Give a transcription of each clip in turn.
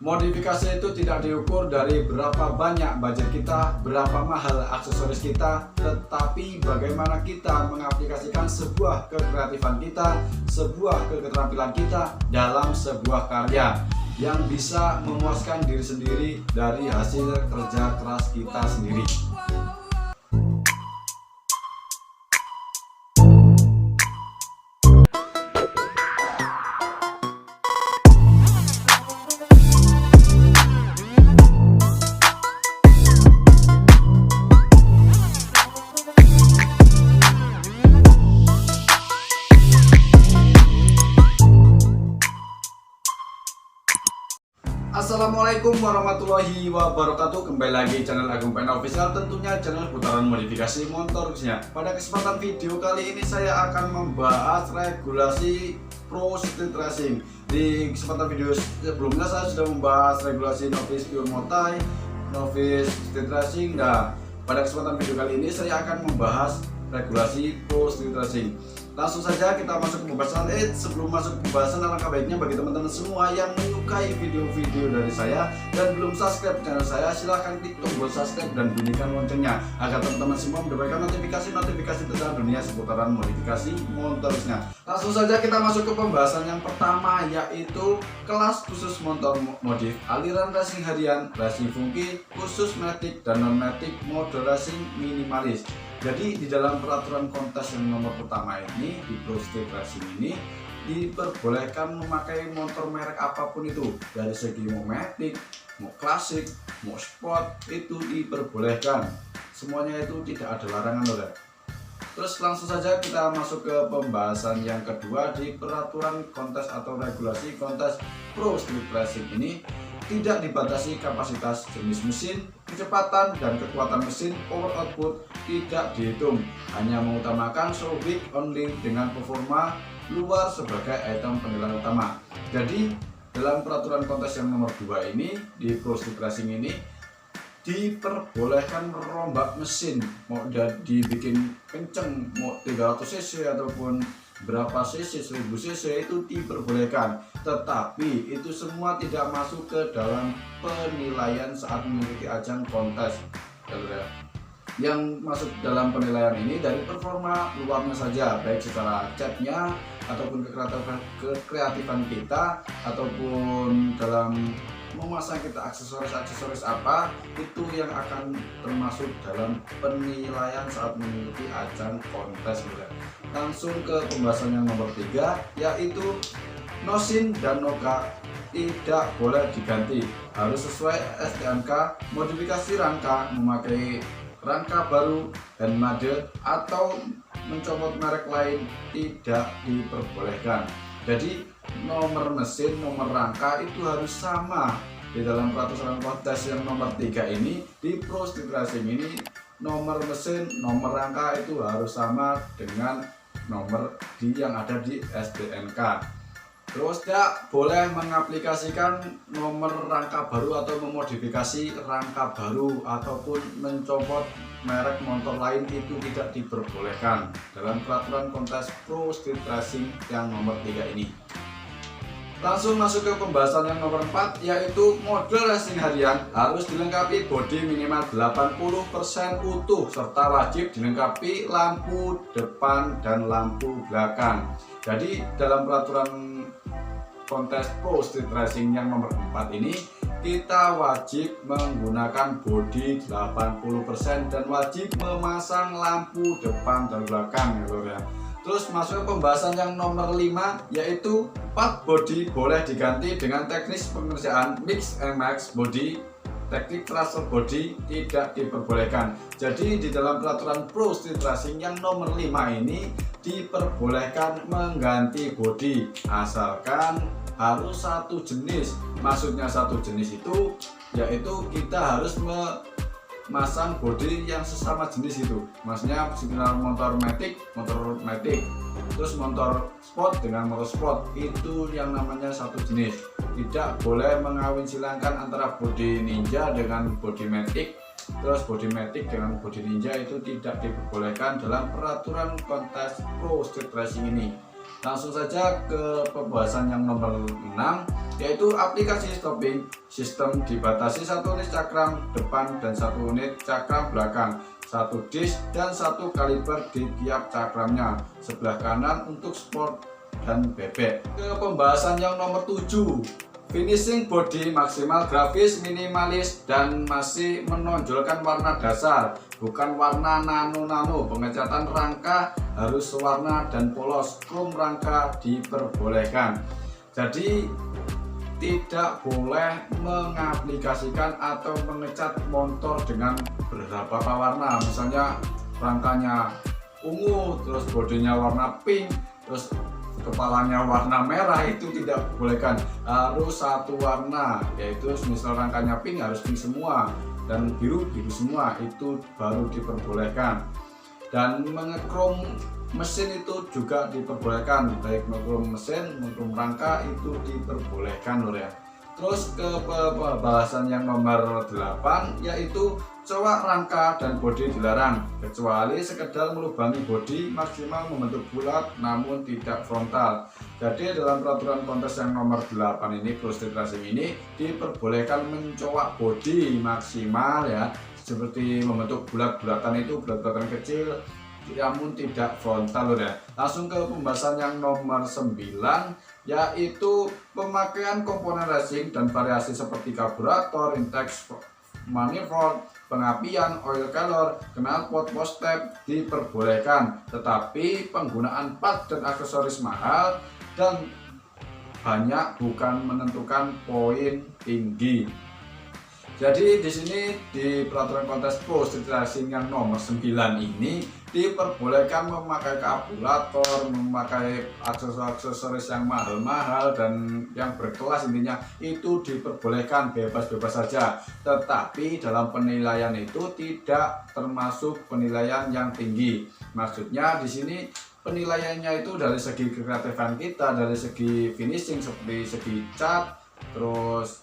Modifikasi itu tidak diukur dari berapa banyak budget kita, berapa mahal aksesoris kita, tetapi bagaimana kita mengaplikasikan sebuah kekreatifan kita, sebuah keterampilan kita dalam sebuah karya yang bisa memuaskan diri sendiri dari hasil kerja keras kita sendiri. Assalamualaikum warahmatullahi wabarakatuh. Kembali lagi channel Agung Pen Official, tentunya channel putaran modifikasi motor khususnya. Pada kesempatan video kali ini saya akan membahas regulasi Pro Street Racing. Di kesempatan video sebelumnya saya sudah membahas regulasi Novice Pure Motai, Novice Street Racing. Nah, pada kesempatan video kali ini saya akan membahas regulasi Pro Street Racing. Langsung saja kita masuk ke pembahasan. Sebelum masuk ke pembahasan, alangkah baiknya bagi teman-teman semua yang menyukai video-video dari saya dan belum subscribe channel saya, silahkan klik tombol subscribe dan bunyikan loncengnya agar teman-teman semua mendapatkan notifikasi tentang dunia seputaran modifikasi motornya. Langsung saja kita masuk ke pembahasan yang pertama, yaitu kelas khusus motor modif, aliran racing harian, racing funky, khusus matic dan non matic, mode racing minimalis. Jadi di dalam peraturan kontes yang nomor pertama ini, di Pro Street Racing ini diperbolehkan memakai motor merek apapun itu, dari segi mau matic, mau klasik, mau sport, itu diperbolehkan. Semuanya itu tidak ada larangan loh. Terus langsung saja kita masuk ke pembahasan yang kedua. Di peraturan kontes atau regulasi kontes Pro Street Racing ini tidak dibatasi kapasitas jenis mesin, kecepatan dan kekuatan mesin, power output tidak dihitung, hanya mengutamakan show big only dengan performa luar sebagai item penilaian utama. Jadi dalam peraturan kontes yang nomor 2 ini, di Pro Street Racing ini diperbolehkan merombak mesin, mau dibikin kenceng, mau 300 cc ataupun berapa cc, 1000 cc, itu diperbolehkan, tetapi itu semua tidak masuk ke dalam penilaian saat mengikuti ajang kontes. Yang masuk dalam penilaian ini dari performa luarnya saja, baik secara catnya ataupun kekreatifan kita, ataupun dalam memasang kita aksesoris apa, itu yang akan termasuk dalam penilaian saat mengikuti ajang kontes. Langsung ke pembahasan yang nomor 3, yaitu nosin dan noga tidak boleh diganti, harus sesuai STNK. Modifikasi rangka, memakai rangka baru dan made atau mencopot merek lain tidak diperbolehkan. Jadi nomor mesin, nomor rangka itu harus sama. Di dalam peraturan kontes yang nomor 3 ini, di Pro Street Racing ini, nomor mesin, nomor rangka itu harus sama dengan nomor yang ada di STNK. Terus tidak boleh mengaplikasikan nomor rangka baru atau memodifikasi rangka baru ataupun mencopot merek motor lain, itu tidak diperbolehkan dalam peraturan kontes Pro Street Racing yang nomor 3 ini. Langsung masuk ke pembahasan yang nomor 4, yaitu mode racing harian harus dilengkapi bodi minimal 80% utuh serta wajib dilengkapi lampu depan dan lampu belakang. Jadi dalam peraturan kontes Pro Street Racing yang nomor 4 ini, kita wajib menggunakan bodi 80% dan wajib memasang lampu depan dan belakang, ya. Terus masuk ke pembahasan yang nomor 5, yaitu part body boleh diganti dengan teknis pengerjaan mix and match body. Teknik transfer body tidak diperbolehkan. Jadi di dalam peraturan Pro Street Racing yang nomor 5 ini diperbolehkan mengganti body, asalkan harus satu jenis. Maksudnya satu jenis itu yaitu kita harus memasang bodi yang sesama jenis itu. Maksudnya sinyal motor matic, terus motor sport dengan motor sport, itu yang namanya satu jenis. Tidak boleh mengawin silangkan antara bodi ninja dengan bodi matic, terus bodi matic dengan bodi ninja, itu tidak diperbolehkan dalam peraturan kontes Pro Street Racing ini. Langsung saja ke pembahasan yang nomor 6, yaitu aplikasi stopping, sistem dibatasi 1 unit cakram depan dan 1 unit cakram belakang, 1 disk dan 1 kaliber di tiap cakramnya, sebelah kanan untuk sport dan bebek. Ke pembahasan yang nomor 7, finishing body maksimal, grafis minimalis dan masih menonjolkan warna dasar, bukan warna nano-nano. Pengecatan rangka harus sewarna dan polos, chrome rangka diperbolehkan. Jadi tidak boleh mengaplikasikan atau mengecat motor dengan beberapa warna, misalnya rangkanya ungu, terus bodinya warna pink, terus kepalanya warna merah, itu tidak dibolehkan. Harus satu warna, yaitu misal rangkanya pink harus pink semua dan biru semua, itu baru diperbolehkan. Dan mengekrom mesin itu juga diperbolehkan, baik mengekrom mesin maupun rangka itu diperbolehkan lho ya. Terus ke pembahasan yang nomor 8, yaitu cowok rangka dan bodi dilarang, kecuali sekedar melubangi bodi, maksimal membentuk bulat namun tidak frontal. Jadi dalam peraturan kontes yang nomor 8 ini, Pro Street Racing ini diperbolehkan mencowok bodi maksimal ya, seperti membentuk bulat-bulatan, itu bulat-bulatan kecil namun tidak frontal ya. Langsung ke pembahasan yang nomor 9, yaitu pemakaian komponen racing dan variasi seperti karburator, intake, manifold, pengapian, oil color, knalpot, post tab diperbolehkan, tetapi penggunaan part dan aksesoris mahal dan banyak bukan menentukan poin tinggi. Jadi di sini di peraturan kontes Pro Street Racing yang nomor 9 ini diperbolehkan memakai karburator, memakai aksesoris yang mahal-mahal dan yang berkelas, intinya itu diperbolehkan bebas-bebas saja. Tetapi dalam penilaian itu tidak termasuk penilaian yang tinggi. Maksudnya di sini penilaiannya itu dari segi kreatifan kita, dari segi finishing seperti segi cat, terus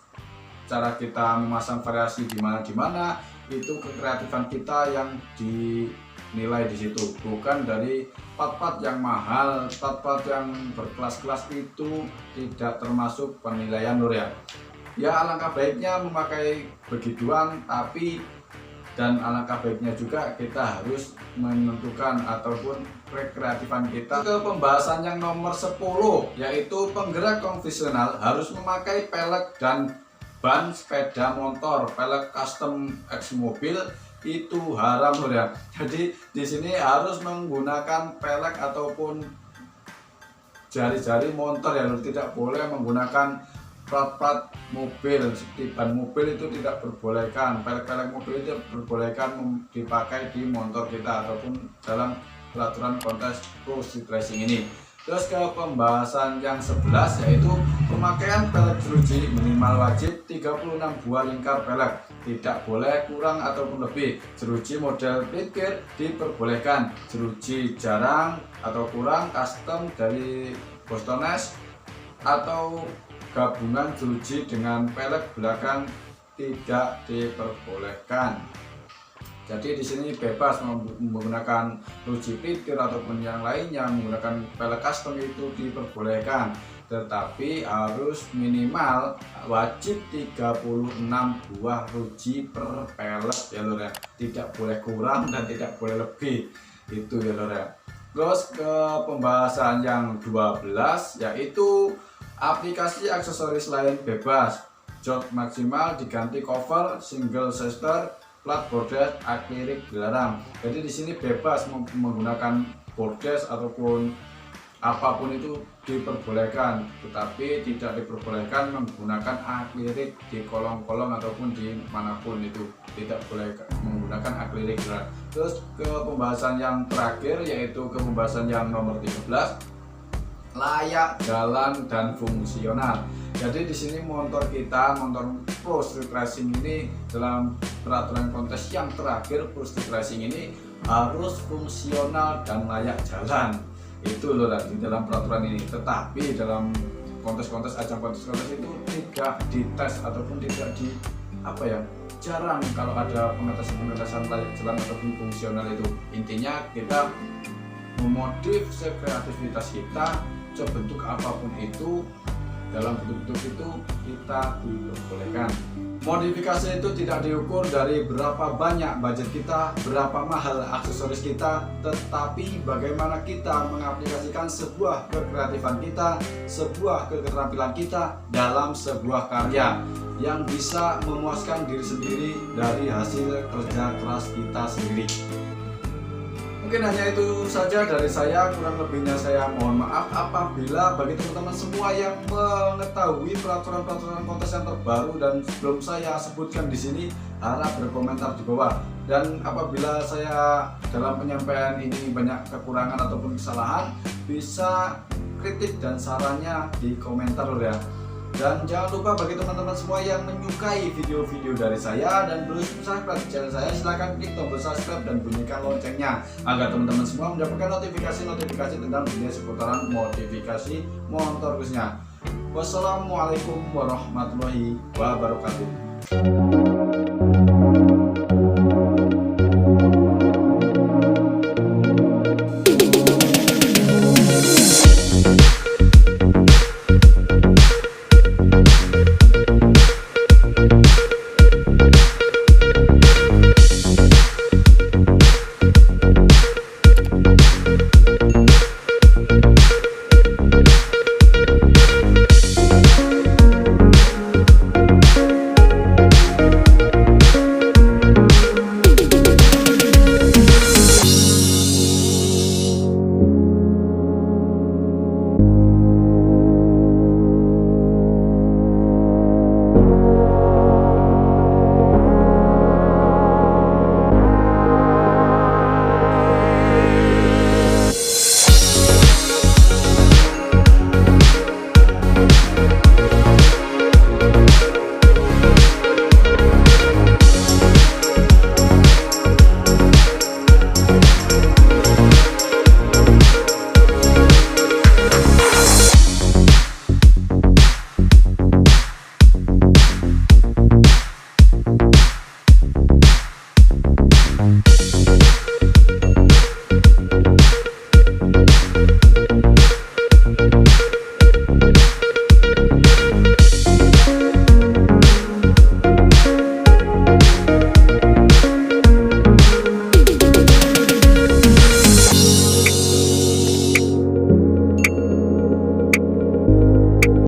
cara kita memasang variasi di mana itu kekreatifan kita yang dinilai di situ, bukan dari part-part yang mahal, part-part yang berkelas-kelas itu tidak termasuk penilaian lur ya. Ya alangkah baiknya memakai begituan, tapi dan alangkah baiknya juga kita harus menentukan ataupun rekreatifan kita. Ke pembahasan yang nomor 10, yaitu penggerak konvensional harus memakai pelek dan ban sepeda motor. Pelek custom X mobil itu haram lho ya. Jadi di sini harus menggunakan pelek ataupun jari-jari motor ya, tidak boleh menggunakan plat-plat mobil seperti ban mobil, itu tidak diperbolehkan. Pelek-pelek mobil itu diperbolehkan dipakai di motor kita ataupun dalam peraturan kontes Pro Street Racing ini. Terus ke pembahasan yang 11, yaitu pemakaian pelek jeruji minimal wajib 36 buah lingkar pelek, tidak boleh kurang ataupun lebih. Jeruji model pikir diperbolehkan, jeruji jarang atau kurang custom dari Bostones atau gabungan jeruji dengan pelek belakang tidak diperbolehkan. Jadi di sini bebas menggunakan jeruji pikir ataupun yang lainnya, menggunakan pelek custom itu diperbolehkan, tetapi harus minimal wajib 36 buah jeruji per pelek ya lor ya, tidak boleh kurang dan tidak boleh lebih, itu ya lor ya. Terus ke pembahasan yang 12, yaitu aplikasi aksesoris lain bebas, jok maksimal diganti cover, single sister, plat bordes, akrilik dilarang. Jadi di sini bebas menggunakan bordes ataupun apapun itu diperbolehkan, tetapi tidak diperbolehkan menggunakan akrilik di kolong-kolong ataupun di manapun, itu tidak boleh menggunakan akrilik dilarang. Terus ke pembahasan yang terakhir, yaitu ke pembahasan yang nomor 13, layak jalan dan fungsional. Jadi di sini motor kita, motor Pro Street Racing ini dalam peraturan kontes yang terakhir Pro Street Racing ini harus fungsional dan layak jalan. Itu loh di dalam peraturan ini. Tetapi dalam kontes-kontes, ajang kontes-kontes itu tidak dites ataupun tidak di jarang kalau ada pengetesan layak jalan ataupun fungsional itu. Intinya kita memodif sekreativitas kita sebentuk apapun itu dalam bentuk itu kita diperbolehkan. Modifikasi itu tidak diukur dari berapa banyak budget kita, berapa mahal aksesoris kita, tetapi bagaimana kita mengaplikasikan sebuah kekreatifan kita, sebuah keterampilan kita dalam sebuah karya yang bisa memuaskan diri sendiri dari hasil kerja keras kita sendiri. Mungkin hanya itu saja dari saya, kurang lebihnya saya mohon maaf apabila bagi teman-teman semua yang mengetahui peraturan-peraturan kontes yang terbaru dan belum saya sebutkan di sini, harap berkomentar di bawah. Dan apabila saya dalam penyampaian ini banyak kekurangan ataupun kesalahan, bisa kritik dan sarannya di komentar ya. Dan jangan lupa bagi teman-teman semua yang menyukai video-video dari saya dan belum subscribe di channel saya, silahkan klik tombol subscribe dan bunyikan loncengnya agar teman-teman semua mendapatkan notifikasi tentang video seputaran modifikasi motor khususnya. Wassalamualaikum warahmatullahi wabarakatuh.